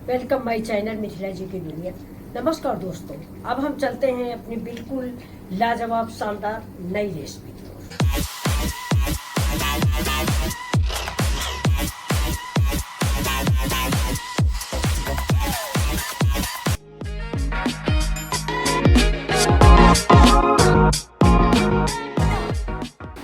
Welcome my channel Mithila जी की दुनिया। नमस्कार दोस्तों, अब हम चलते हैं अपनी बिल्कुल लाजवाब शानदार नई रेसिपी की ओर।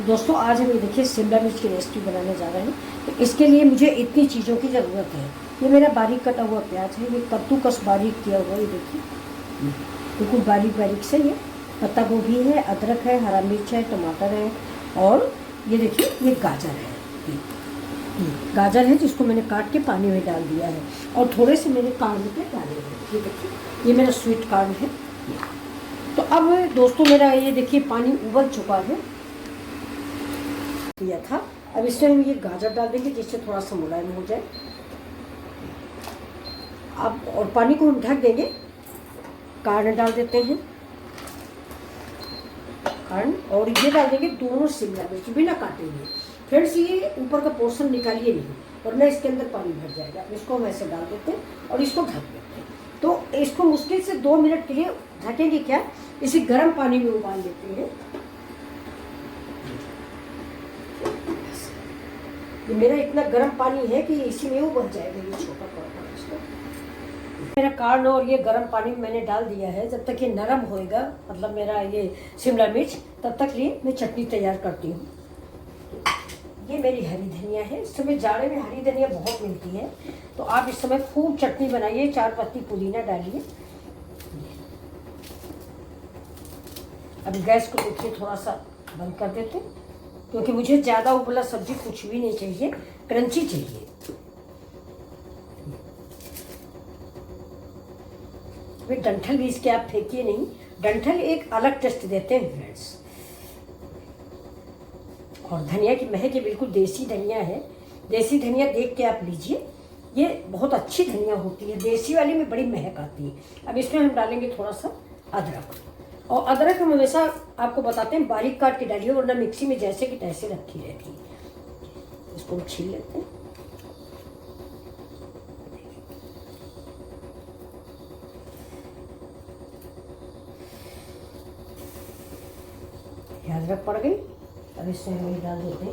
दोस्तों आज हम ये देखिए शिमला मिर्च की रेसिपी बनाने जा रहे हैं। तो इसके लिए मुझे इतनी चीज़ों की ज़रूरत है। ये मेरा बारीक कटा हुआ प्याज है, ये कद्दूकस बारीक किया हुआ, ये देखिए बिल्कुल बारीक बारीक से। ये पत्ता गोभी है, अदरक है, हरा मिर्च है, टमाटर है, और ये देखिए ये गाजर है। गाजर है जिसको मैंने काट के पानी में डाल दिया है, और थोड़े से मैंने काढ़ के डाले हैं। ये देखिए ये मेरा स्वीट कॉर्न है। तो अब दोस्तों मेरा ये देखिए पानी उबल चुका है किया था। अब इसमें हम ये गाजर डाल देंगे जिससे थोड़ा सा मुलायम हो जाए। अब और पानी को हम ढक देंगे। कॉर्न डाल देते हैं, कॉर्न, और ये डाल देंगे दोनों शिमला मिर्च बिना काटे हुए। फ्रेंड्स ये ऊपर का पोर्शन निकालिए नहीं, वरना इसके अंदर पानी भर जाएगा। इसको हम ऐसे डाल देते हैं और इसको ढक देते हैं। तो इसको मुश्किल से 2 मिनट के लिए ढकेंगे क्या, इसे गर्म पानी में उबाल लेते हैं। ये मेरा इतना गर्म पानी है कि इसी में वो बन जाएगा। ये छोटा पड़ता है इसको। मेरा कॉर्न और ये गर्म पानी में मैंने डाल दिया है। जब तक ये नरम होएगा, मतलब मेरा ये शिमला मिर्च, तब तक लिए मैं चटनी तैयार करती हूँ। ये मेरी हरी धनिया है। इस समय जाड़े में हरी धनिया बहुत मिलती है, तो आप इस समय खूब चटनी बनाइए। 4 पत्ती पुदीना डालिए। अब गैस को देखिए थोड़ा सा बंद कर देते हैं, क्योंकि मुझे ज़्यादा उबला सब्जी कुछ भी नहीं चाहिए, क्रंची चाहिए। वे डंठल भी इसके आप फेंकिए नहीं, डंठल एक अलग टेस्ट देते हैं फ्रेंड्स। और धनिया की महक ये बिल्कुल देसी धनिया है। देसी धनिया देख के आप लीजिए, ये बहुत अच्छी धनिया होती है। देसी वाली में बड़ी महक आती है। अब इसमें हम डालेंगे थोड़ा सा अदरक, और अदरक हम हमेशा आपको बताते हैं बारीक काट के डालिए, वरना मिक्सी में जैसे कि तैसे रखी रहती है। इसको हम छील लेते हैं। अदरक पड़ गई। अब इसमें हम डाल देते हैं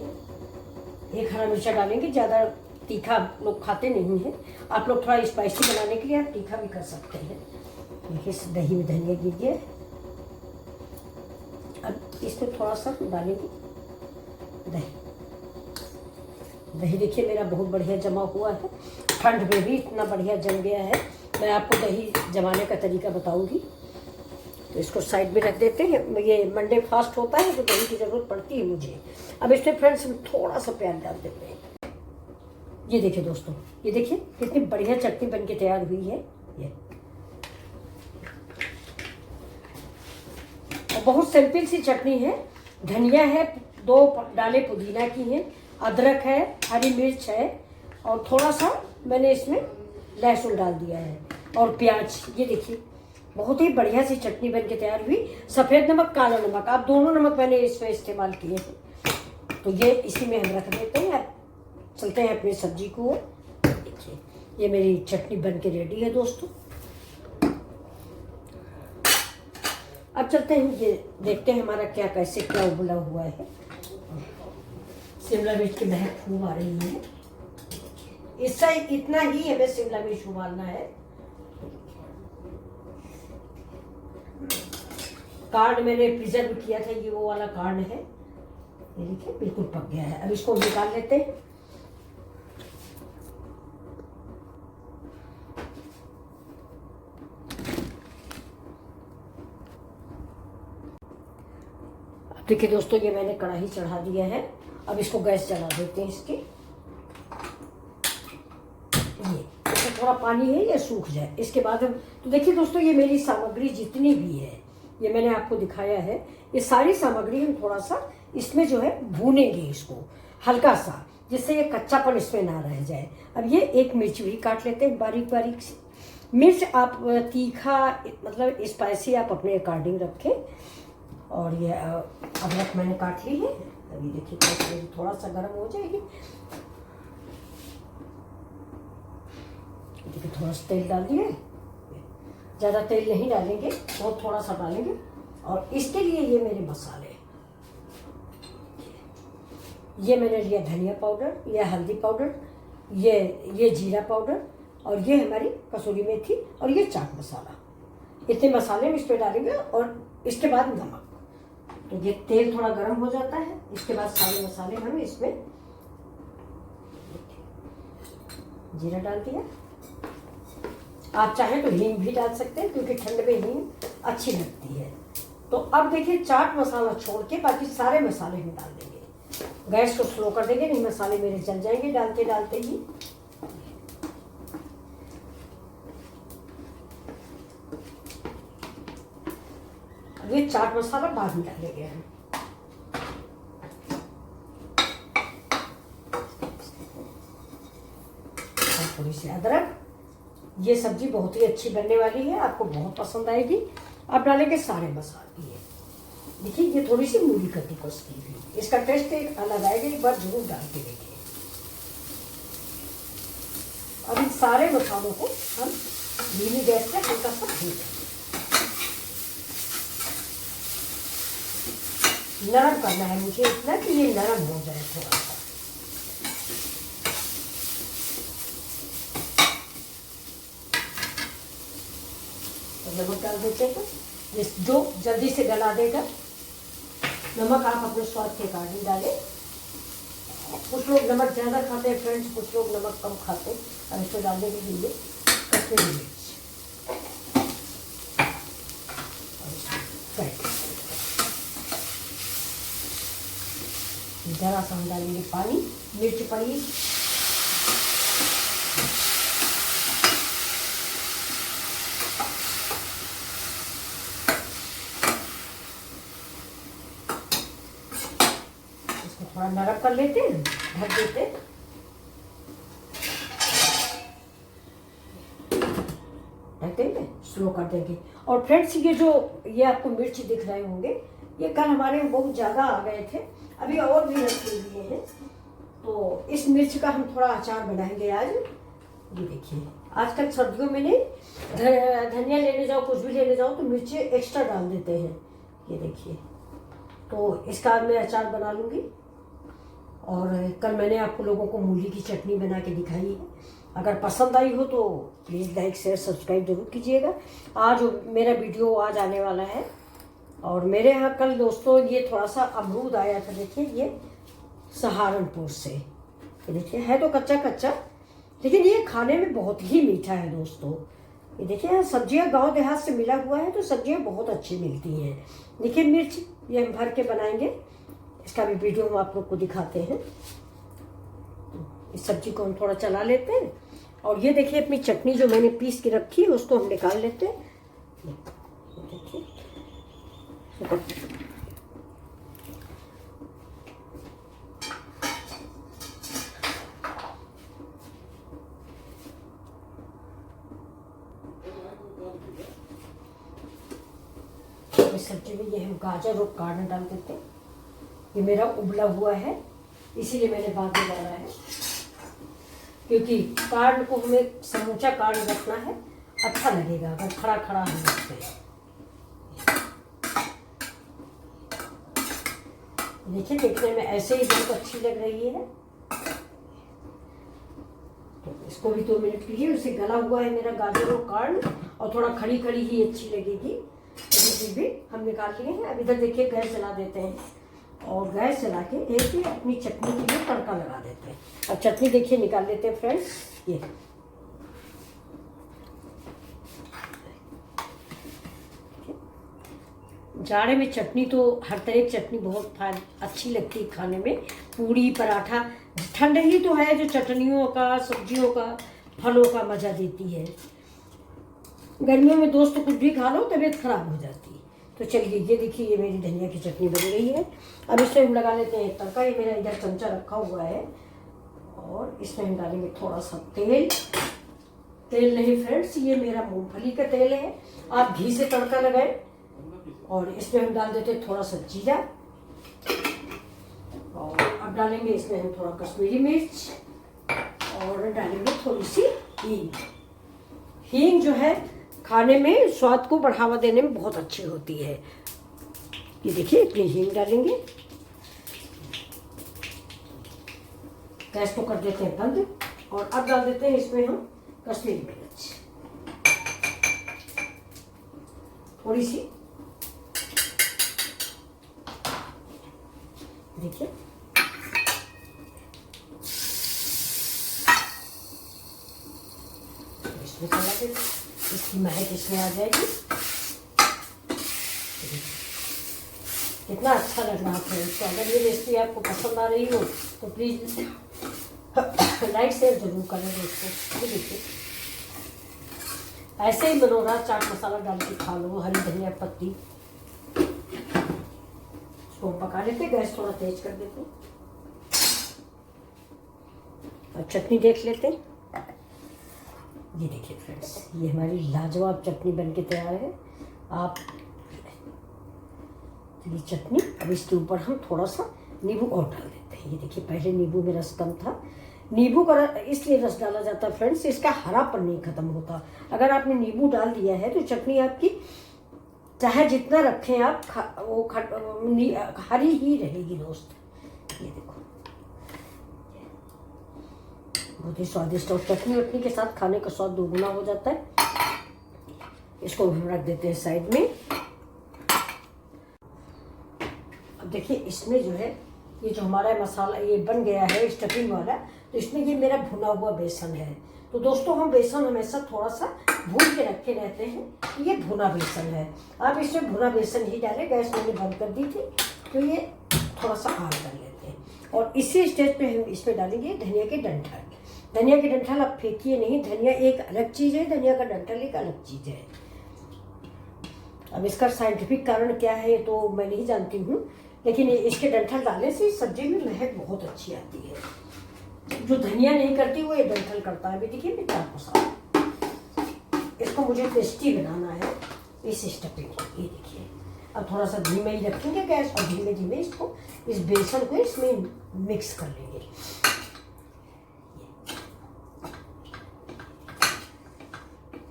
1 हरा मिर्चा डालेंगे। ज़्यादा तीखा लोग खाते नहीं हैं। आप लोग थोड़ा स्पाइसी बनाने के लिए आप तीखा भी कर सकते हैं। देखिए इस दही में धनिया गिरिए। अब इसमें थोड़ा सा डालेंगे दही। दही देखिए मेरा बहुत बढ़िया जमा हुआ है। ठंड में भी इतना बढ़िया जम गया है। मैं आपको दही जमाने का तरीका बताऊंगी। तो इसको साइड में रख देते हैं। ये मंडे फास्ट होता है तो दही की ज़रूरत पड़ती है मुझे। अब इसमें फ्रेंड्स हम थोड़ा सा प्याज डाल देते हैं। ये देखिए दोस्तों, ये देखिए कितनी बढ़िया चटनी बनके तैयार हुई है। ये बहुत सिंपल सी चटनी है। धनिया है, 2 डाले पुदीना की हैं, अदरक है, हरी मिर्च है, और थोड़ा सा मैंने इसमें लहसुन डाल दिया है, और प्याज। ये देखिए बहुत ही बढ़िया सी चटनी बनके तैयार हुई। सफ़ेद नमक, काला नमक, आप दोनों नमक मैंने इसमें इस्तेमाल किए हैं। तो ये इसी में हम रख देते हैं। चलते हैं अपनी सब्जी को। देखिए ये मेरी चटनी बनके रेडी है दोस्तों। अब चलते हैं, ये देखते हैं हमारा क्या कैसे क्या उबला हुआ है। शिमला मिर्च की महक खूब आ रही है। इससे इतना ही हमें शिमला मिर्च उबालना है। कार्ड मैंने प्रिजर्व किया था, ये वो वाला कार्ड है। ये देखिए बिल्कुल पक गया है। अब इसको निकाल लेते हैं। देखिए दोस्तों ये मैंने कढ़ाई चढ़ा दिया है। अब इसको गैस जला देते हैं इसके। ये इसमें थोड़ा पानी है, ये सूख जाए। इसके बाद हम, तो देखिए दोस्तों ये मेरी सामग्री जितनी भी है, ये मैंने आपको दिखाया है। ये सारी सामग्री हम थोड़ा सा इसमें जो है भूनेंगे इसको हल्का सा, जिससे ये कच्चापन इसमें ना रह जाए। अब ये 1 मिर्च भी काट लेते हैं बारीक बारीक सी। मिर्च आप तीखा मतलब स्पाइसी आप अपने अकॉर्डिंग रखें। और ये अदरक मैंने काट ली है। अभी देखिए थोड़ा सा गर्म हो जाएगी। देखिए थोड़ा सा तेल डाल दिए, ज़्यादा तेल नहीं डालेंगे, बहुत थोड़ा सा डालेंगे। और इसके लिए ये मेरे मसाले, ये मैंने लिया धनिया पाउडर, ये हल्दी पाउडर, ये जीरा पाउडर, और ये हमारी कसूरी मेथी, और ये चाट मसाला। इतने मसाले हम इस पर डालेंगे और इसके बाद नमक। तो ये तेल थोड़ा गर्म हो जाता है, इसके बाद सारे मसाले हम इसमें, जीरा डाल दिया। आप चाहें तो हींग भी डाल सकते हैं, क्योंकि ठंड में हींग अच्छी लगती है। तो अब देखिए चाट मसाला छोड़ के बाकी सारे मसाले हम डाल देंगे। गैस को स्लो कर देंगे, नहीं मसाले मेरे जल जाएंगे डालते डालते ही। अब ये चाट मसाला बाद में डालेंगे हम। थोड़ी सी अदरक। ये सब्जी बहुत ही अच्छी बनने वाली है, आपको बहुत पसंद आएगी। अब डालेंगे सारे मसाले। ये देखिए, ये थोड़ी सी मूली कद्दूकस की भी, इसका टेस्ट एक अलग आएगा, एक बार जरूर डाल के देखिए। अब इन सारे मसालों को हम धीमी गैस पे हल्का सा भून लेंगे। नरम करना है मुझे इतना कि ये नरम हो जाए थोड़ा सा। नमक डाल देते हैं, जो जल्दी से गला देगा। नमक आप अपने स्वाद के अकॉर्डिंग डालें। कुछ लोग नमक ज़्यादा खाते हैं फ्रेंड्स, कुछ लोग नमक कम खाते हैं। अब इसको डालने के लिए कश्मीरी मिर्च, जरा सा हम डालेंगे पानी। मिर्च पड़ी, थोड़ा नरम कर लेते हैं, ढक देते हैं। ढक देंगे, स्लो कर देंगे। और फ्रेंड्स ये आपको मिर्च दिख रहे होंगे, ये कल हमारे बहुत ज़्यादा आ गए थे, अभी और भी रखे हुए हैं। तो इस मिर्च का हम थोड़ा अचार बनाएंगे आज। ये देखिए, आजकल सर्दियों में नहीं, धनिया लेने जाओ, कुछ भी लेने जाओ तो मिर्ची एक्स्ट्रा डाल देते हैं। ये देखिए, तो इसका मैं अचार बना लूँगी। और कल मैंने आपको लोगों को मूली की चटनी बना के दिखाई है। अगर पसंद आई हो तो प्लीज़ लाइक शेयर सब्सक्राइब जरूर कीजिएगा। आज मेरा वीडियो आज आने वाला है। और मेरे यहाँ कल दोस्तों ये थोड़ा सा अमरूद आया था। देखिए, ये सहारनपुर से, ये देखिए है तो कच्चा कच्चा, लेकिन ये खाने में बहुत ही मीठा है दोस्तों। ये देखिए, सब्जियां गांव देहात से मिला हुआ है तो सब्जियां बहुत अच्छी मिलती हैं। देखिए मिर्च, ये हम भर के बनाएंगे, इसका भी वीडियो हम आप लोग को दिखाते हैं। इस सब्जी को हम थोड़ा चला लेते हैं। और ये देखिए अपनी चटनी जो मैंने पीस के रखी है उसको हम निकाल लेते हैं। देखिए, इस सब्जी में ये हम गाजर और कार्न डाल देते हैं। ये मेरा उबला हुआ है, इसीलिए मैंने बाद में डाला है, क्योंकि कार्न को हमें समूचा कार्न रखना है, अच्छा लगेगा अगर खड़ा खड़ा हम रखते हैं। देखिए, देखने में ऐसे ही बहुत अच्छी लग रही है। तो इसको भी 2 मिनट के लिए, उसे गला हुआ है मेरा गाजर और कार्न, और थोड़ा खड़ी खड़ी ही अच्छी लगेगी। तो भी हम निकाल लिए हैं। अब इधर देखिए गैस जला देते हैं, और गैस जला के एक ही अपनी चटनी के लिए तड़का लगा देते हैं। अब चटनी देखिए निकाल लेते हैं फ्रेंड्स। ये जाड़े में चटनी तो हर तरह की चटनी बहुत अच्छी लगती है खाने में, पूड़ी पराठा। ठंड ही तो है जो चटनियों का, सब्जियों का, फलों का मज़ा देती है। गर्मियों में दोस्तों कुछ भी खा लो तबीयत खराब हो जाती है। तो चलिए, ये देखिए, ये मेरी धनिया की चटनी बन रही है। अब इसमें हम लगा लेते हैं तड़का। ये मेरा इधर चमचा रखा हुआ है, और इसमें हम डालेंगे थोड़ा सा तेल। तेल नहीं फ्रेंड्स, ये मेरा मूंगफली का तेल है, आप घी से तड़का लगाएं। और इसमें हम डाल देते हैं थोड़ा सा जीरा, और अब डालेंगे इसमें हम थोड़ा कश्मीरी मिर्च, और डालेंगे थोड़ी सी हींग। हींग जो है खाने में स्वाद को बढ़ावा देने में बहुत अच्छी होती है। ये देखिए इतनी हींग डालेंगे। गैस को कर देते हैं बंद और अब डाल देते हैं इसमें हम कश्मीरी मिर्च थोड़ी सी। देखिए इसमें चला देते, इसकी महक इसमें आ जाएगी। कितना अच्छा लग रहा है इसको। अगर ये रेसिपी आपको पसंद आ रही हो तो प्लीज़ लाइक शेयर जरूर करें दोस्तों। ये देखिए ऐसे ही बनोरा चाट मसाला डाल के खा लो, हरी धनिया पत्ती। इसको पका लेते, गैस थोड़ा तेज कर देते और चटनी देख लेते। ये देखिए फ्रेंड्स, ये हमारी लाजवाब चटनी बनके तैयार है। आप ये चटनी, अब इसके ऊपर हम थोड़ा सा नींबू और डाल देते हैं। ये देखिए पहले नींबू में रस कम था। नींबू का इसलिए रस डाला जाता है फ्रेंड्स, इसका हरापन नहीं खत्म होता। अगर आपने नींबू डाल दिया है तो चटनी आपकी चाहे जितना रखें आप हरी ही रहेगी दोस्त। ये देखो बहुत ही स्वादिष्ट, और चटनी वटनी के साथ खाने का स्वाद दोगुना हो जाता है। इसको हम रख देते हैं साइड में। अब देखिए इसमें जो है ये जो हमारा मसाला ये बन गया है स्टफिंग वाला, तो इसमें ये मेरा भुना हुआ बेसन है। तो दोस्तों हम बेसन हमेशा थोड़ा सा भून के रखे रहते हैं। ये भुना बेसन है, आप इसमें भुना बेसन ही डालें। गैस मैंने बंद कर दी थी तो ये थोड़ा सा ऑन कर लेते हैं। और इसी स्टेज पे हम इसमें डालेंगे धनिया के डंठल। धनिया के डंठल आप फेंकिए नहीं, धनिया एक अलग चीज़ है, धनिया का डंठल एक अलग चीज़ है। अब इसका साइंटिफिक कारण क्या है तो मैं नहीं जानती हूँ, लेकिन इसके डंठल डालने से सब्जी में महक बहुत अच्छी आती है। जो धनिया नहीं करती वो ये डंठल करता है। अभी देखिए मैं चाट मसाला, इसको मुझे टेस्टी बनाना है इस स्टफिंग को। ये देखिए अब थोड़ा सा धीमे ही रखेंगे गैस और धीमे धीमे इसको इस बेसन को इसमें मिक्स कर लेंगे।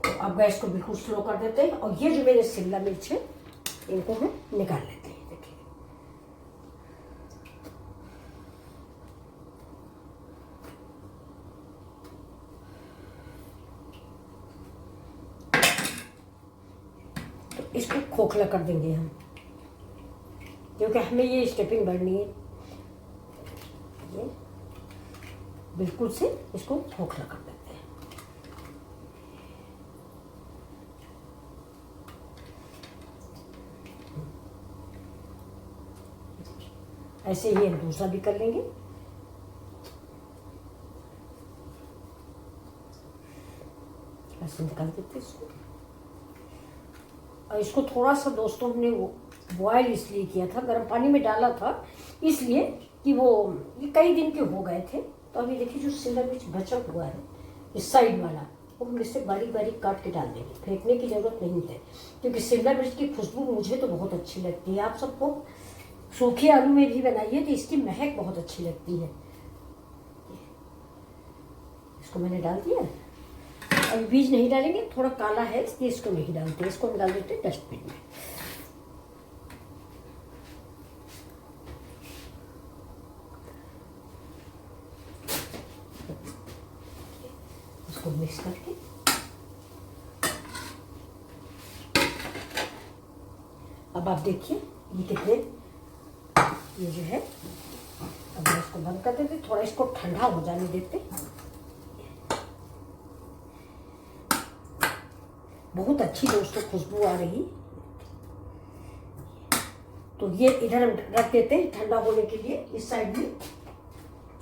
तो अब गैस को बिल्कुल स्लो कर देते हैं और ये जो मेरे शिमला मिर्च है इनको हम निकाल लेते हैं। देखिए तो इसको खोखला कर देंगे हम, क्योंकि हमें ये स्टफिंग भरनी है। ये बिल्कुल से इसको खोखला कर देते हैं। ऐसे ही हम दूसरा भी कर लेंगे। ऐसे निकाल देते इसको। और इसको थोड़ा सा दोस्तों हमने वो बॉयल इसलिए किया था, गर्म पानी में डाला था इसलिए कि वो ये कई दिन के हो गए थे। तो अभी देखिए जो शिमला मिर्च बचा हुआ है इस साइड वाला, वो हम इससे बारीक बारीक काट के डाल देंगे। फेंकने की ज़रूरत नहीं है, क्योंकि शिमला मिर्च की खुशबू मुझे तो बहुत अच्छी लगती है। आप सबको सूखे आलू में भी बनाइए तो इसकी महक बहुत अच्छी लगती है। इसको मैंने डाल दिया। अभी बीज नहीं डालेंगे, थोड़ा काला है इसलिए इसको नहीं डालते। इसको हम डाल देते हैं डस्टबिन में। इसको मिक्स करके अब आप देखिए ये कितने, ये जो है अब मैं इसको बंद कर देते, थोड़ा इसको ठंडा हो जाने देते। बहुत अच्छी दोस्तों खुशबू आ रही। तो ये इधर हम रख देते हैं ठंडा होने के लिए इस साइड में।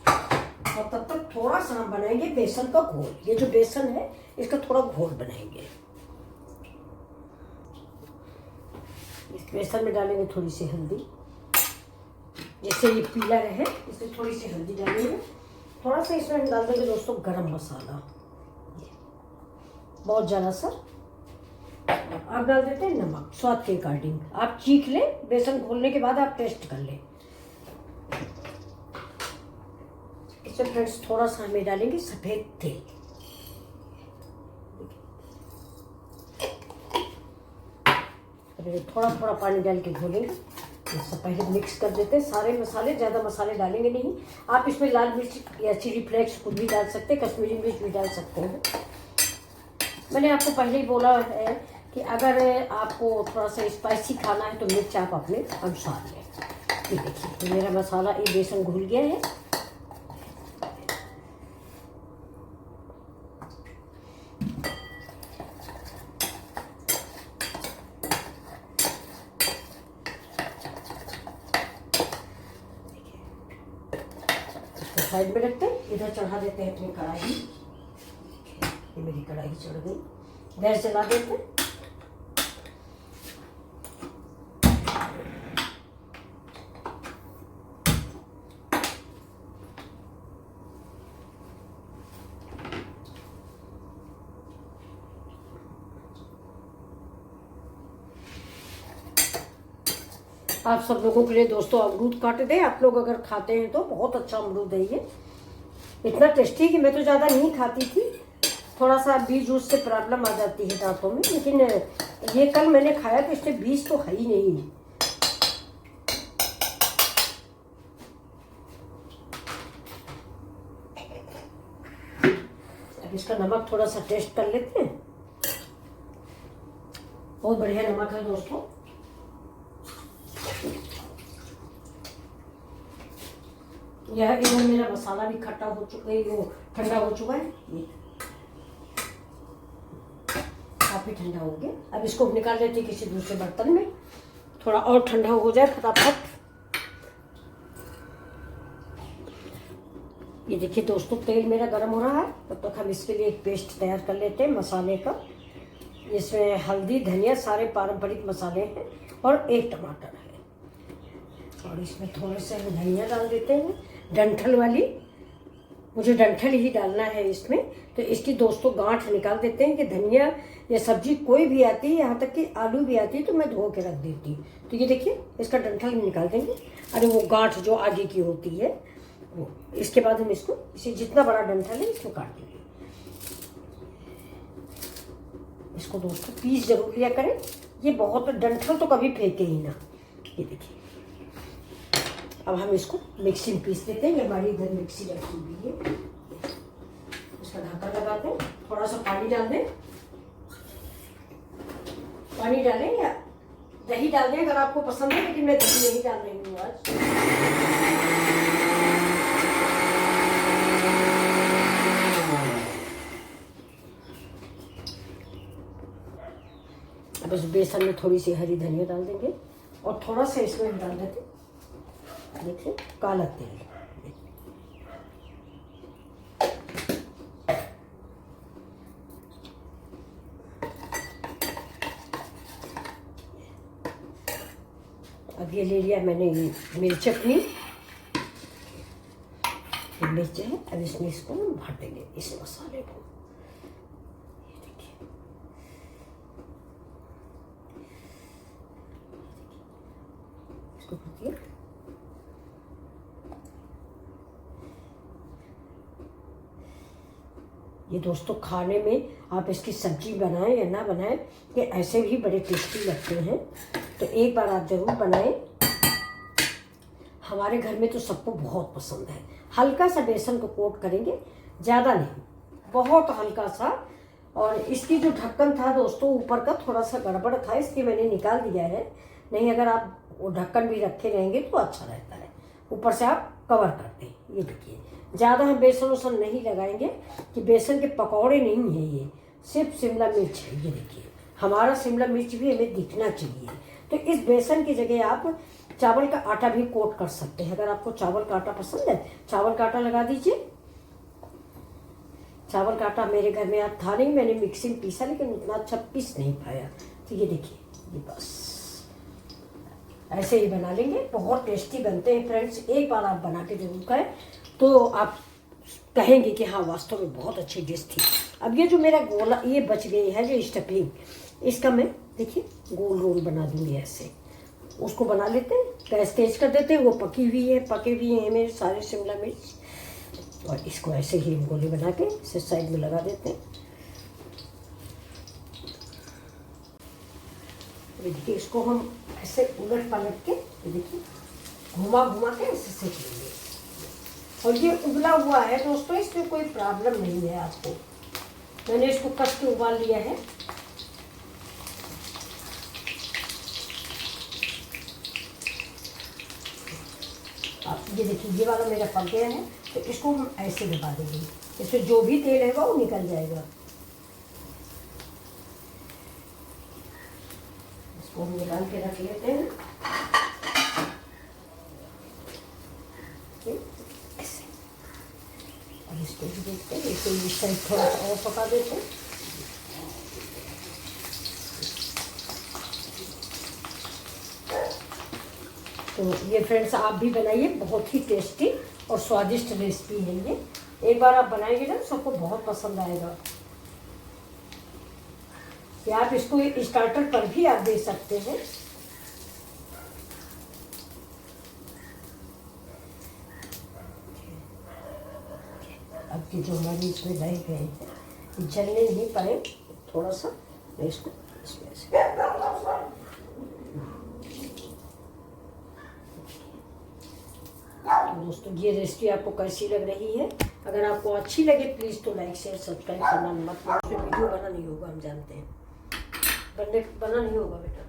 और तब तक थोड़ा सा हम बनाएंगे बेसन का घोल। ये जो बेसन है इसका थोड़ा घोल बनाएंगे। इस बेसन में डालेंगे थोड़ी सी हल्दी, जिससे ये पीला रहे, इसमें थोड़ी सी हल्दी डालेंगे। थोड़ा सा इसमें हम डाल देंगे दोस्तों गरम मसाला, बहुत ज़्यादा सा। आप डाल देते हैं नमक स्वाद के अकॉर्डिंग। आप चीख लें, बेसन घोलने के बाद आप टेस्ट कर लें। इसमें फ्रेंड्स थोड़ा सा हमें डालेंगे सफ़ेद तेल। थोड़ा थोड़ा पानी डाल के घोलेंगे। इससे पहले मिक्स कर देते हैं सारे मसाले, ज़्यादा मसाले डालेंगे नहीं। आप इसमें लाल मिर्च या चिली फ्लेक्स कुछ भी डाल सकते हैं, कश्मीरी मिर्च भी डाल सकते हैं। मैंने आपको पहले ही बोला है कि अगर आपको थोड़ा सा स्पाइसी खाना है तो मिर्च आप अपने अनुसार लें। ये देखिए मेरा मसाला, ये बेसन घुल गया है। साइड में रखते हैं, इधर चढ़ा देते हैं अपनी कढ़ाई। ये मेरी कढ़ाई चढ़ गई, गैस जला देते हैं। आप सब लोगों के लिए दोस्तों अमरूद काट दें। आप लोग अगर खाते हैं तो बहुत अच्छा अमरूद है ये, इतना टेस्टी कि मैं तो ज़्यादा नहीं खाती थी, थोड़ा सा बीज जूस से प्रॉब्लम आ जाती है दांतों में, लेकिन ये कल मैंने खाया तो इसमें बीज तो है ही नहीं। अब इसका नमक थोड़ा सा टेस्ट कर लेते हैं। बहुत बढ़िया नमक है दोस्तों। यह इधर मेरा मसाला भी खट्टा हो चुका है, वो ठंडा हो चुका है, ये काफी ठंडा हो गया। अब इसको निकाल लेते हैं किसी दूसरे बर्तन में, थोड़ा और ठंडा हो जाए फटाफट। ये देखिए दोस्तों तेल मेरा गर्म हो रहा है, तब तक हम इसके लिए एक पेस्ट तैयार कर लेते हैं मसाले का। इसमें हल्दी, धनिया, सारे पारंपरिक मसाले हैं और एक टमाटर है। और इसमें थोड़े से धनिया डाल देते हैं, डंठल वाली, मुझे डंठल ही डालना है इसमें। तो इसकी दोस्तों गांठ निकाल देते हैं कि धनिया या सब्जी कोई भी आती है, यहाँ तक कि आलू भी आती है तो मैं धो के रख देती हूँ। तो ये देखिए इसका डंठल निकाल देंगे, अरे वो गांठ जो आगे की होती है वो। इसके बाद हम इसको, इसे जितना बड़ा डंठल है इसको काट देंगे। इसको दोस्तों पीस जरूर लिया करें, ये बहुत डंठल तो कभी फेंके ही ना। ये देखिए अब हम इसको मिक्सी में पीस देते हैं। ये हमारी इधर मिक्सी रखी हुई है, इसका ढक्कन लगाते हैं, थोड़ा सा पानी डाल दें। पानी डालें या दही डाल दें अगर आपको पसंद है, लेकिन मैं दही नहीं डाल रही हूँ आज। अब इस बेसन में थोड़ी सी हरी धनिया डाल देंगे और थोड़ा सा इसमें डाल देते हैं, देखिए काला तेल। अब ये ले लिया मैंने मेरी चटनी, मिर्च है। अब इसमें इसको भर देंगे इस मसाले को। ये देखिए इसको भर। ये दोस्तों खाने में आप इसकी सब्जी बनाएं या ना बनाएं, ये ऐसे भी बड़े टेस्टी लगते हैं। तो एक बार आप ज़रूर बनाएं। हमारे घर में तो सबको बहुत पसंद है। हल्का सा बेसन को कोट करेंगे, ज़्यादा नहीं, बहुत हल्का सा। और इसकी जो ढक्कन था दोस्तों ऊपर का थोड़ा सा गड़बड़ था, इसलिए मैंने निकाल दिया है। नहीं अगर आप वो ढक्कन भी रखे रहेंगे तो अच्छा रहता है, ऊपर से आप कवर कर दें। ये देखिए ज़्यादा हम बेसन वसन नहीं लगाएंगे कि बेसन के पकौड़े नहीं हैं, ये सिर्फ शिमला मिर्च है। ये देखिए हमारा शिमला मिर्च भी हमें दिखना चाहिए। तो इस बेसन की जगह आप चावल का आटा भी कोट कर सकते हैं। अगर आपको चावल का आटा पसंद है, चावल का आटा लगा दीजिए। चावल का आटा मेरे घर में आज था नहीं, मैंने मिक्सी में पीसा, लेकिन उतना अच्छा पीस नहीं पाया। तो ये देखिए ये बस ऐसे ही बना लेंगे, बहुत टेस्टी बनते हैं फ्रेंड्स। एक बार आप बना के जरूर खाएं तो आप कहेंगे कि हाँ वास्तव में बहुत अच्छी डिश थी। अब ये जो मेरा गोला ये बच गई है जो स्टफिंग, इसका मैं देखिए गोल रोल बना दूंगी ऐसे। उसको बना लेते हैं, गैस तेज कर देते हैं। वो पकी हुई है, पके हुए हैं मेरे सारे शिमला मिर्च, और इसको ऐसे ही गोले बना के इसे साइड में लगा देते हैं। ये देखिए, इसको हम ऐसे उलट पलट के, ये देखिए घुमा घुमा के ऐसे सेक लेंगे। और ये उबला हुआ है दोस्तों, इसमें कोई प्रॉब्लम नहीं है आपको। मैंने इसको कस के उबाल लिया है। आप ये देखिए, ये वाला मेरा पक गया है, तो इसको हम ऐसे दबा देंगे, इसमें जो भी तेल है वो निकल जाएगा। इसको हम निकाल के रख लेते हैं। ऐसे, और इसको भी देखते हैं, इसको इस साइड थोड़ा सा और पका देते हैं। तो ये फ्रेंड्स आप भी बनाइए, बहुत ही टेस्टी और स्वादिष्ट रेसिपी है ये। एक बार आप बनाएंगे ना सबको बहुत पसंद आएगा। या आप इसको स्टार्टर पर भी आप दे सकते हैं। अब ये जो हमारी इसमें रह गए हैं जलने नहीं पाए, थोड़ा सा मैं इसको इसमें से दोस्तों, ये रेसिपी आपको कैसी लग रही है? अगर आपको अच्छी लगे प्लीज़ तो लाइक शेयर सब्सक्राइब करना मत भूलिए। उसमें वीडियो बना नहीं होगा, हम जानते हैं, बना नहीं होगा बेटा।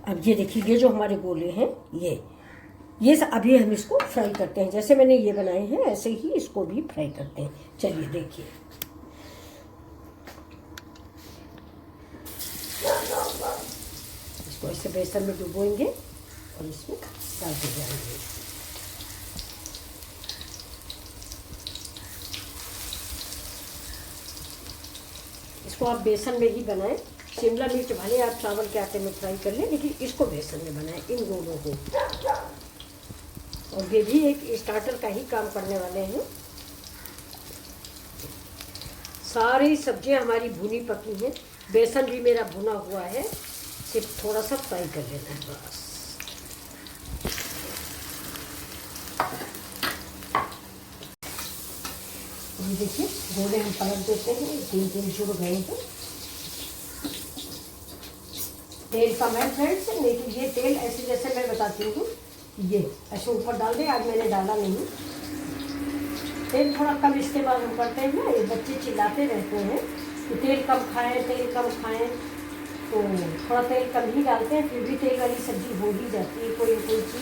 अब ये देखिए, ये जो हमारे गोले हैं ये अभी हम इसको फ्राई करते हैं। जैसे मैंने ये बनाए हैं ऐसे ही इसको भी फ्राई करते हैं। चलिए देखिए, इसको ऐसे बेसन में डुबोएंगे और इसमें डालते जाएंगे। इसको आप बेसन में ही बनाएं। शिमला मिर्च भले आप चावल के आटे में फ्राई कर लें, लेकिन इसको बेसन में बनाएं, इन गोलों को। और ये भी एक स्टार्टर का ही काम करने वाले हैं। सारी सब्जियां हमारी भुनी पकी हैं, बेसन भी मेरा भुना हुआ है, सिर्फ थोड़ा सा फ्राई कर लेना है बस। ये देखिए, गोले हम पलट देते हैं, 3 जुड़ गए हैं। तेल कम है फ्रेंड्स, लेकिन ये तेल ऐसे जैसे मैं बताती हूँ, ये ऐसे ऊपर डाल दें। आज मैंने डाला नहीं, तेल थोड़ा कम इस्तेमाल हम करते हैं ना। ये बच्चे चिल्लाते रहते हैं कि तेल कम खाएं, तेल कम खाएं, तो थोड़ा तेल कम ही डालते हैं। फिर भी तेल वाली सब्जी हो ही जाती है कोई चीज़।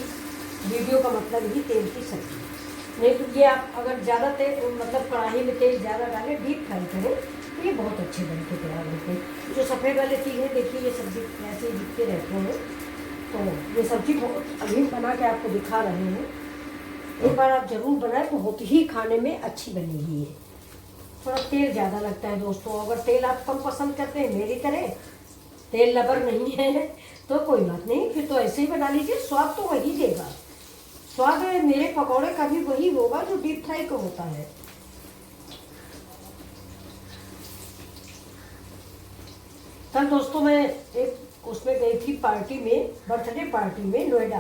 वीडियो का मतलब ही तेल की सब्जी, नहीं तो ये आप अगर ज़्यादा तेल मतलब कढ़ाई में तेल ज़्यादा डालें, डीप फ्राई करें, तो ये बहुत अच्छे बन के तैयार होते हैं। जो सफ़ेद वाले तिल है देखिए, ये सब्जी ऐसे ही दिखते रहते हैं। तो ये सब्जी अभी बना के आपको दिखा रहे हैं, एक बार आप ज़रूर बनाएं, बहुत ही खाने में अच्छी बनी हुई है। थोड़ा तेल ज़्यादा लगता है दोस्तों। अगर तेल आप कम पसंद करते हैं मेरी तरह, तेल लबर नहीं है, तो कोई बात नहीं, फिर तो ऐसे ही बना लीजिए, स्वाद तो वही देगा। स्वाद मेरे पकौड़े का भी वही होगा जो डीप फ्राई का होता है। कल दोस्तों मैं एक उसमें गई थी पार्टी में, बर्थडे पार्टी में नोएडा।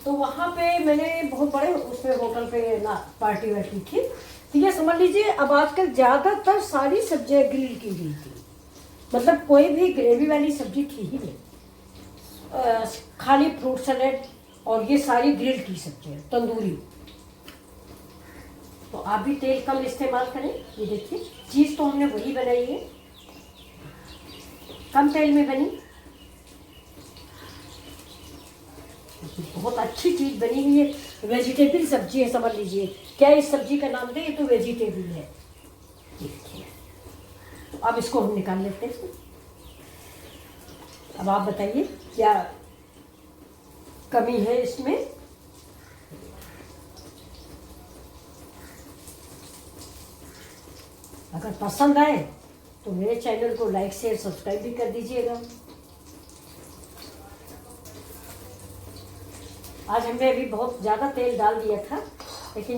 तो वहाँ पे मैंने बहुत बड़े उसमें होटल पे ना पार्टी वार्टी थी। तो ये समझ लीजिए, अब आजकल ज़्यादातर सारी सब्जियाँ ग्रिल की गई थी, मतलब कोई भी ग्रेवी वाली सब्जी थी ही नहीं। खाली फ्रूट सैलेड और ये सारी ग्रिल की सब्जियाँ, तंदूरी। तो आप भी तेल कम इस्तेमाल करें। ये देखिए, चीज़ तो हमने वही बनाई है, कम तेल में बनी, बहुत अच्छी चीज़ बनी हुई है। वेजिटेबल सब्जी है, समझ लीजिए। क्या इस सब्जी का नाम दे, ये तो वेजिटेबल है। देखिए, तो अब इसको हम निकाल लेते हैं। अब आप बताइए क्या कमी है इसमें? अगर पसंद आए तो मेरे चैनल को लाइक शेयर सब्सक्राइब भी कर दीजिएगा। आज हमने अभी बहुत ज़्यादा तेल डाल दिया था, लेकिन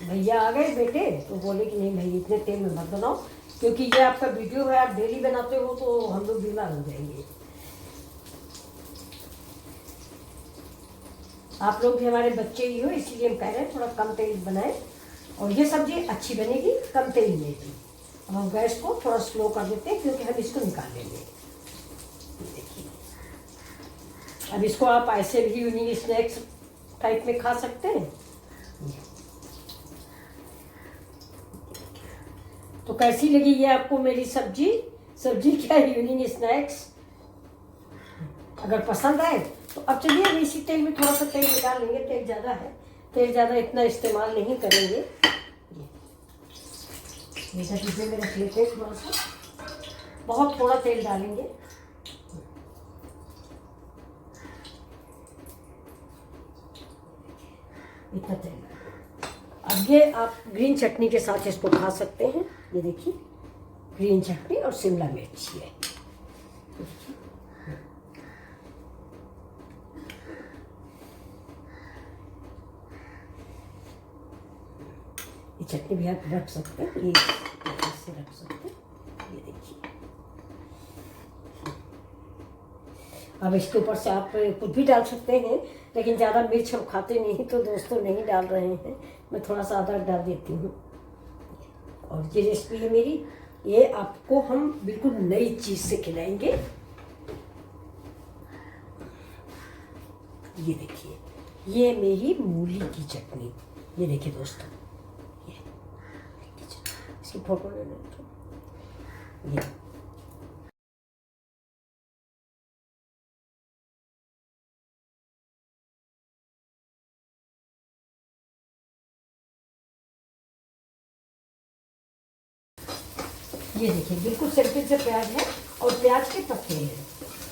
भैया आ गए बेटे, तो बोले कि नहीं भाई इतने तेल में मत बनाओ, क्योंकि ये आपका वीडियो है, आप डेली बनाते हो तो हम लोग बीमार हो जाएंगे। आप लोग भी हमारे बच्चे ही हो, इसलिए हम कह रहे हैं थोड़ा कम तेल बनाएं, और ये सब्जी अच्छी बनेगी, कम तेल लेगी। अब हम गैस को थोड़ा स्लो कर देते हैं क्योंकि हम इसको निकाल लेंगे। देखिए, अब इसको आप ऐसे भी यूनिक स्नैक्स टाइप में खा सकते हैं। तो कैसी लगी ये आपको मेरी सब्जी क्या यूनिक स्नैक्स? अगर पसंद आए तो अब चलिए हम इसी तेल में थोड़ा सा तेल निकाल लेंगे। तेल ज़्यादा है, तेल ज़्यादा इतना इस्तेमाल नहीं करेंगे। ये सब चीज़ें में रख लेते हैं, थोड़ा सा बहुत थोड़ा तेल डालेंगे। इतना तेल। अब ये आप ग्रीन चटनी के साथ इसको खा सकते हैं। ये देखिए, ग्रीन चटनी और शिमला मिर्च है। ये चटनी भी आप रख सकते हैं, ये ऐसे रख सकते हैं। ये देखिए, अब इसके ऊपर से आप कुछ भी डाल सकते हैं, लेकिन ज़्यादा मिर्च हम खाते नहीं तो दोस्तों नहीं डाल रहे हैं। मैं थोड़ा सा अदरक डाल देती हूँ। और ये रेसिपी है मेरी, ये आपको हम बिल्कुल नई चीज़ से खिलाएंगे। ये देखिए, ये मेरी मूली की चटनी। ये देखिए दोस्तों, ये इसकी फोटो ले लें। ये देखिए, बिल्कुल सिंपल से प्याज है और प्याज के पत्ते हैं,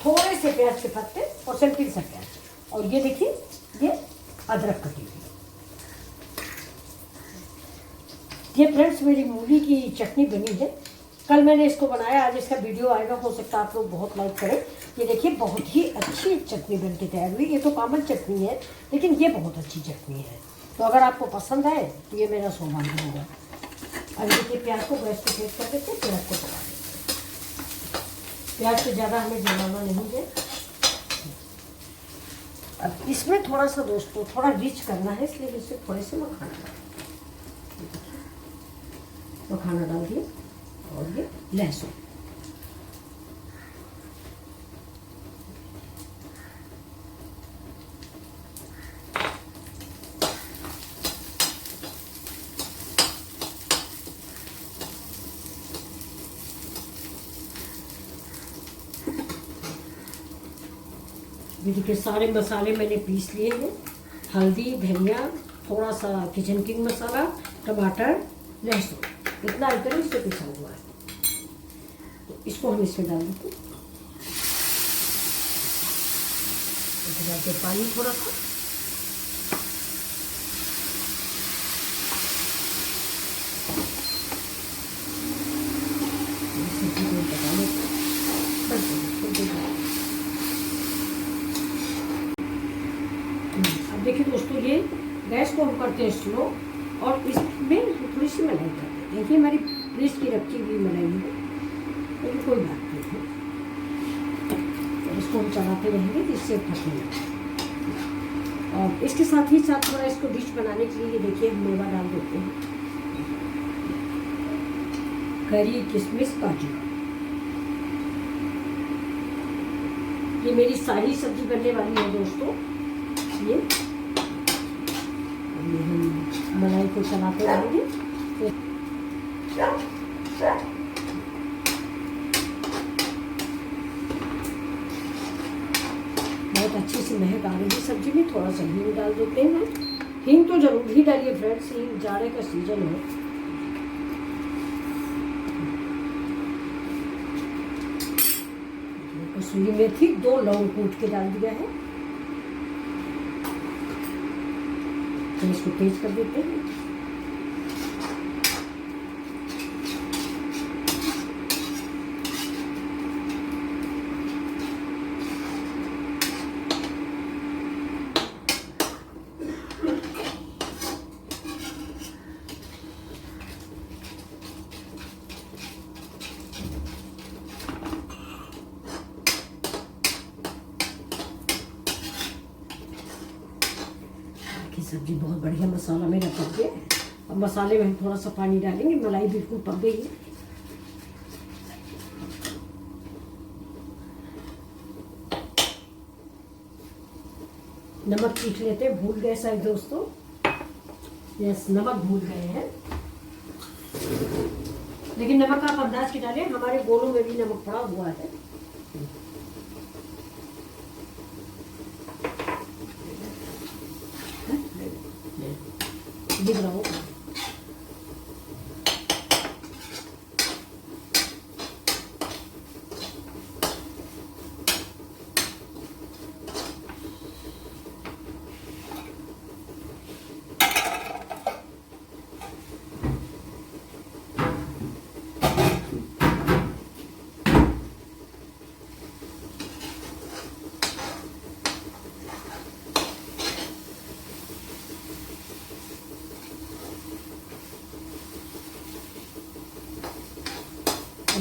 थोड़े से प्याज के पत्ते और सिंपल सा प्याज। और ये देखिए, ये अदरक कटी हुई। ये फ्रेंड्स मेरी मूली की चटनी बनी है। कल मैंने इसको बनाया, आज इसका वीडियो आएगा, हो सकता है आप लोग बहुत लाइक करें। ये देखिए, बहुत ही अच्छी चटनी बन के तैयार हुई। ये तो कॉमन चटनी है, लेकिन ये बहुत अच्छी चटनी है। तो अगर आपको पसंद आए तो ये मेरा सौभाग्य होगा। अब देखिए, प्याज को गैस पे तेज कर देते हैं, प्याज को चला देते हैं। प्याज से ज़्यादा हमें जलाना नहीं है। अब इसमें थोड़ा सा दोस्तों थोड़ा रिच करना है, इसलिए इससे थोड़े से मखाना डाल दिए और ये लहसुन। देखिए, सारे मसाले मैंने पीस लिए हैं। हल्दी, धनिया, थोड़ा सा किचन किंग मसाला, टमाटर, लहसुन, इतना आइटम इससे पिसा हुआ है। तो इसको हम इसमें डाल देते हैं। डालते पानी थोड़ा सा। अब देखिए दोस्तों, ये गैस को हम करते हैं स्लो और इसमें थोड़ी सी मलाई करते हैं। देखिए, हमारी फ्रिज की रखी हुई मलाई है, लेकिन कोई बात नहीं है। तो इसको हम चलाते रहेंगे जिससे फटे ना। और इसके साथ ही साथ थोड़ा इसको डिश बनाने के लिए देखिए हम मेवा डाल देते हैं, करी, किशमिश, काजू। ये मेरी सारी सब्जी बनने वाली है दोस्तों। ये हम मलाई को चलाते रहेंगे। बहुत अच्छी सी महक आ रही है सब्जी में। थोड़ा सा हींग डाल देते हैं। हींग तो जरूर ही डालिए फ्रेंड्स, हींग जाड़े का सीजन है। कसूरी मेथी, 2 लौंग कूट के डाल दिया है। तो इसको तेज कर देते हैं। सब्जी बहुत बढ़िया मसाला मेरा पक गया है अब मसाले में हम थोड़ा सा पानी डालेंगे। मलाई बिल्कुल पक गई है। नमक सीख लेते हैं, भूल गए शायद दोस्तों। यस, नमक भूल गए हैं, लेकिन नमक आप अंदाज के डालें, हमारे गोलों में भी नमक पड़ा हुआ है। दिख रहा हो।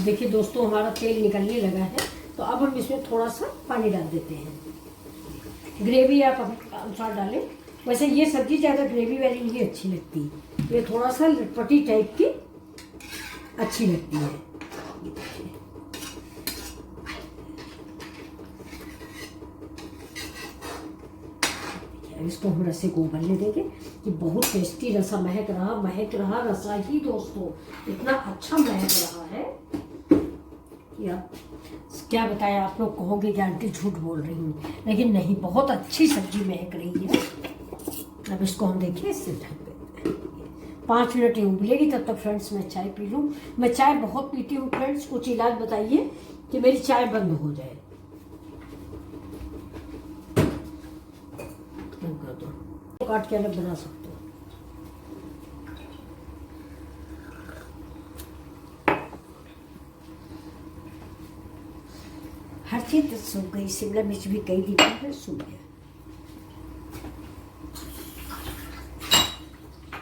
देखिए दोस्तों, हमारा तेल निकलने लगा है, तो अब हम इसमें थोड़ा सा पानी डाल देते हैं। ग्रेवी आप अपने अनुसार डालें। वैसे ये सब्जी ज़्यादा ग्रेवी वाली नहीं अच्छी लगती, ये थोड़ा सा लटपटी टाइप की अच्छी लगती है। इसको हम रसे को उबलने देंगे। ये बहुत टेस्टी रसा महक रहा रसा ही दोस्तों, इतना अच्छा महक रहा है कि आप क्या बताएं। आप लोग कहोगे कि आंटी झूठ बोल रही हूँ, लेकिन नहीं, बहुत अच्छी सब्जी महक रही है। अब इसको हम देखिए इससे ढक देते हैं। 5 मिनट ये उबलेगी, तब तक फ्रेंड्स मैं चाय पी लूँ। मैं चाय बहुत पीती हूँ फ्रेंड्स, कुछ इलाज बताइए कि मेरी चाय बंद हो जाए। काट के अलग बना सकते हो। हर चीज सूख गई, शिमला मिर्च भी कई दिन है सूख गया।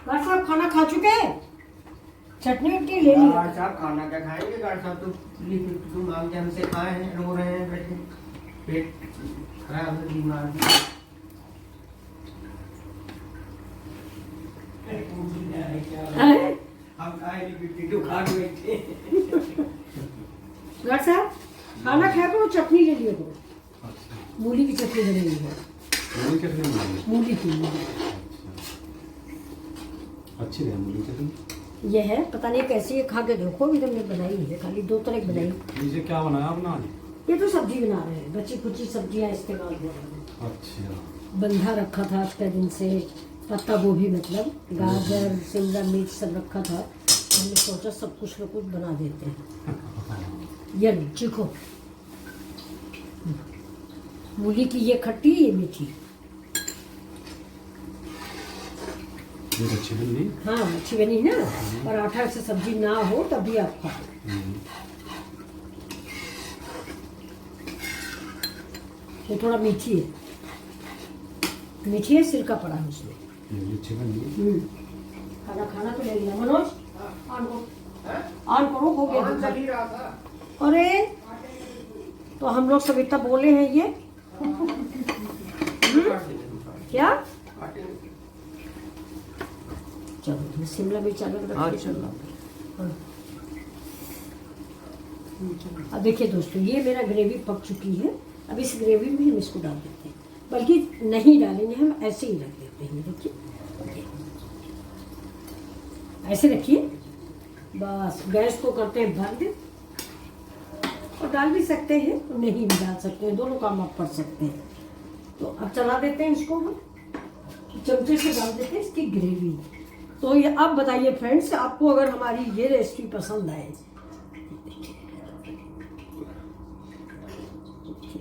गार्ड साहब खाना खा चुके हैं? चटनी वटनी ले ली? गार्ड साहब खाना क्या खाएंगे? गार्ड साहब तो मांग के हमसे खाए हैं, रो रहे हैं बैठे, पेट खराब है, बीमार है। हम खाए नहीं, तो खा के बैठे। गार्ड साहब खाना खाया करो, चटनी ले लिया करो। मूली की चटनी बनेगी है। मूली की अच्छी है मूली चटनी। ये है, पता नहीं कैसी है, खा के देखो। अभी तुमने बनाई है, खाली 2 तरह की बनाई। नीचे क्या बनाया आपने आज? ये तो सब्जी बना रहे हैं, बची कुची सब्जियां इस्तेमाल हो रही हैं। अच्छा, बंधा रखा था आज का दिन से, पत्ता गोभी मतलब गाजर शिमला मिर्च सब रखा था। हमने सोचा सब कुछ न कुछ बना देते हैं। ये लो चीखो, मूली की ये खट्टी, ये मीठी। ये अच्छी बनी। हाँ अच्छी बनी ना, पराठा से सब्जी ना हो तभी आप खाओ। ये थोड़ा मीठी है, सिरका पड़ा है उसमें। ये अच्छी बनी। खाना तो ले लिया। मनोज ऑन करो, हो गया। अरे तो हम लोग सब इतना बोले हैं ये क्या? चलो शिमला मिर्च अलग रखिए। अब देखिए दोस्तों, ये मेरा ग्रेवी पक चुकी है। अब इस ग्रेवी में हम इसको डाल देते हैं, बल्कि नहीं डालेंगे, हम ऐसे ही रख देते हैं। देखिए ऐसे रखिए, बस गैस को करते हैं बंद। और डाल भी सकते हैं, नहीं भी डाल सकते हैं, दोनों काम आप कर सकते हैं। तो अब चला देते हैं इसको, हम चमचे से डाल देते हैं इसकी ग्रेवी। तो ये अब बताइए फ्रेंड्स, आपको अगर हमारी ये रेसिपी पसंद आए,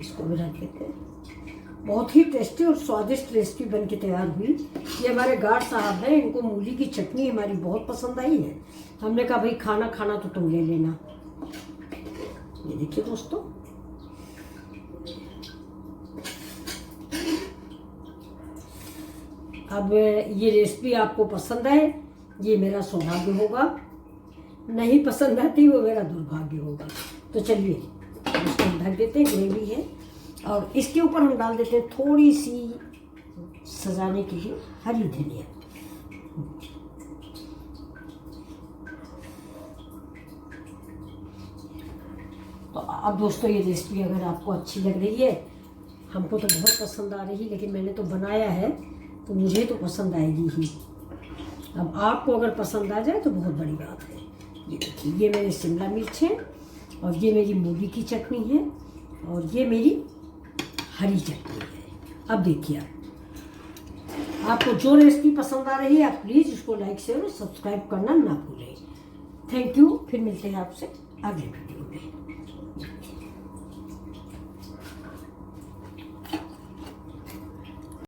इसको भी रख देते हैं। बहुत ही टेस्टी और स्वादिष्ट रेसिपी बन के तैयार हुई। ये हमारे गार्ड साहब हैं, इनको मूली की चटनी हमारी बहुत पसंद आई है। हमने कहा भाई खाना तो तुम ले लेना। ये देखिए दोस्तों, अब ये रेसिपी आपको पसंद आए, ये मेरा सौभाग्य होगा। नहीं पसंद आती, वो मेरा दुर्भाग्य होगा। तो चलिए इसको हम ढक देते हैं, ग्रेवी है। और इसके ऊपर हम डाल देते हैं थोड़ी सी सजाने के लिए हरी धनिया। तो अब दोस्तों ये रेसिपी अगर आपको अच्छी लग रही है, हमको तो बहुत पसंद आ रही, लेकिन मैंने तो बनाया है तो मुझे तो पसंद आएगी ही। अब आपको अगर पसंद आ जाए तो बहुत बड़ी बात है। ये देखिए, ये मेरे शिमला मिर्च है और ये मेरी मूली की चटनी है और ये मेरी हरी चटनी है। अब देखिए, आपको जो रेसिपी पसंद आ रही है आप प्लीज़ इसको लाइक शेयर और सब्सक्राइब करना ना भूलें। Thank you. फिर मिलते हैं आपसे अगले वीडियो में।